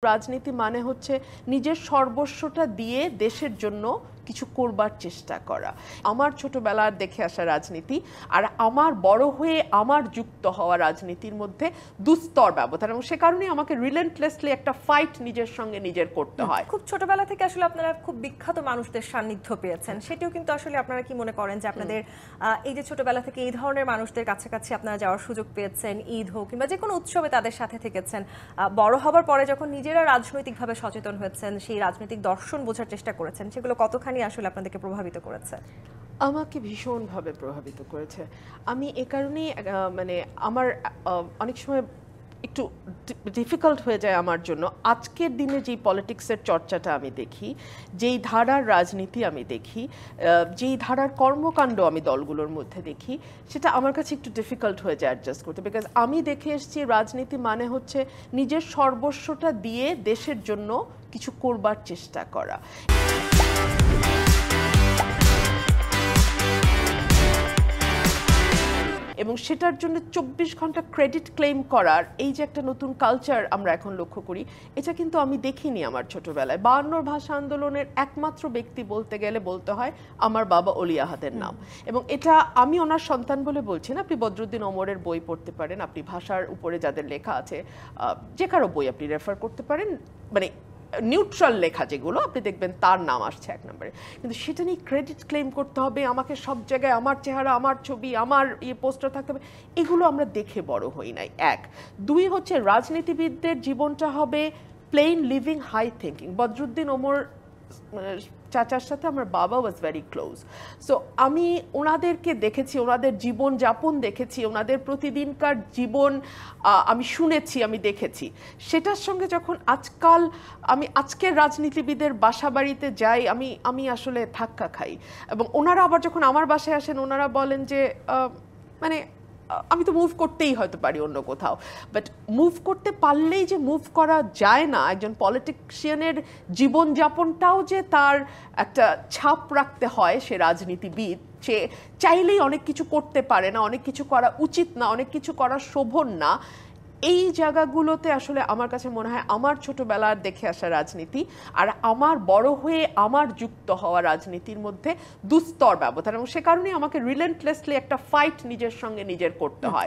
রাজনীতি মানে হচ্ছে নিজের সর্বস্বটা দিয়ে দেশের জন্য কিছু করবার চেষ্টা করা। আমার ছোটবেলার দেখে আসা রাজনীতি আর আমার বড় হয়ে আমার যুক্ত হওয়া রাজনীতির মধ্যে দুস্তর ব্যবধান, এবং সে কারণেই আমাকে রিলেন্টলেসলি একটা ফাইট নিজের সঙ্গে নিজের করতে হয়। খুব ছোটবেলা থেকে আসলে আপনারা খুব বিখ্যাত মানুষদের সান্নিধ্য পেয়েছেন, সেটিও কিন্তু আসলে আপনারা কি মনে করেন যে আপনাদের এই যে ছোটবেলা থেকে এই ধরনের মানুষদের কাছাকাছি আপনারা যাওয়ার সুযোগ পেয়েছেন, ঈদ হোক কিংবা যে কোনো উৎসবে তাদের সাথে থেকেছেন, বড় হবার পরে যখন নিজেরা রাজনৈতিকভাবে সচেতন হয়েছেন, সেই রাজনৈতিক দর্শন বোঝার চেষ্টা করেছেন, সেগুলো কতখানি আসলে আপনাদেরকে প্রভাবিত করেছে? আমাকে ভীষণভাবে প্রভাবিত করেছে। আমি এ কারণেই মানে আমার অনেক সময় একটু ডিফিকাল্ট হয়ে যায় আমার জন্য আজকের দিনে যেই পলিটিক্সের চর্চাটা আমি দেখি, যেই ধারার রাজনীতি আমি দেখি, যেই ধারার কর্মকাণ্ড আমি দলগুলোর মধ্যে দেখি, সেটা আমার কাছে একটু ডিফিকাল্ট হয়ে যায় অ্যাডজাস্ট করতে। বিকজ আমি দেখে এসেছি রাজনীতি মানে হচ্ছে নিজের সর্বস্বটা দিয়ে দেশের জন্য কিছু করবার চেষ্টা করা। এবং সেটার জন্য 24 ঘন্টা ক্রেডিট ক্লেম করার এই যে একটা নতুন কালচার আমরা এখন লক্ষ্য করি, এটা কিন্তু আমি দেখিনি আমার ছোটবেলায়। 52 ভাষা আন্দোলনের একমাত্র ব্যক্তি বলতে গেলে বলতে হয় আমার বাবা অলি আহাদের নাম। এবং এটা আমি ওনার সন্তান বলে বলছি না, আপনি বদরুদ্দিন ওমরের বই পড়তে পারেন, আপনি ভাষার উপরে যাদের লেখা আছে যে কারো বই আপনি রেফার করতে পারেন, মানে নিউট্রাল লেখা যেগুলো আপনি দেখবেন তার নাম আসছে এক নম্বরে। কিন্তু সেটা নিয়ে ক্রেডিট ক্লেম করতে হবে, আমাকে সব জায়গায় আমার চেহারা, আমার ছবি, আমার পোস্টার থাকতে হবে, এগুলো আমরা দেখে বড় হই নাই। এক, দুই হচ্ছে রাজনীতিবিদদের জীবনটা হবে plain living high thinking. Badruddin Umar চাচার সাথে আমার বাবা ওয়াজ ভেরি ক্লোজ। সো আমি ওনাদেরকে দেখেছি, ওনাদের জীবন যাপন দেখেছি, ওনাদের প্রতিদিনকার জীবন আমি শুনেছি, আমি দেখেছি। সেটার সঙ্গে যখন আমি আজকের রাজনীতিবিদের বাসা বাড়িতে যাই, আমি আসলে ধাক্কা খাই। এবং ওনারা আবার যখন আমার বাসায় আসেন, ওনারা বলেন যে মানে আমি তো মুভ করতেই হয়তো পারি অন্য কোথাও, বাট মুভ করতে পারলেই যে মুভ করা যায় না, একজন পলিটিশিয়ানের জীবনযাপনটাও যে তার একটা ছাপ রাখতে হয়, সে রাজনীতিবিদ, সে চাইলেই অনেক কিছু করতে পারে না, অনেক কিছু করা উচিত না, অনেক কিছু করা শোভন না। এই জায়গাগুলোতে আসলে আমার কাছে মনে হয় আমার ছোটবেলার দেখে আসা রাজনীতি আর আমার বড় হয়ে আমার যুক্ত হওয়া রাজনীতির মধ্যে দুস্তর ব্যবধান, এবং সে কারণেই আমাকে রিলেন্টলেসলি একটা ফাইট নিজের সঙ্গে নিজের করতে হয়।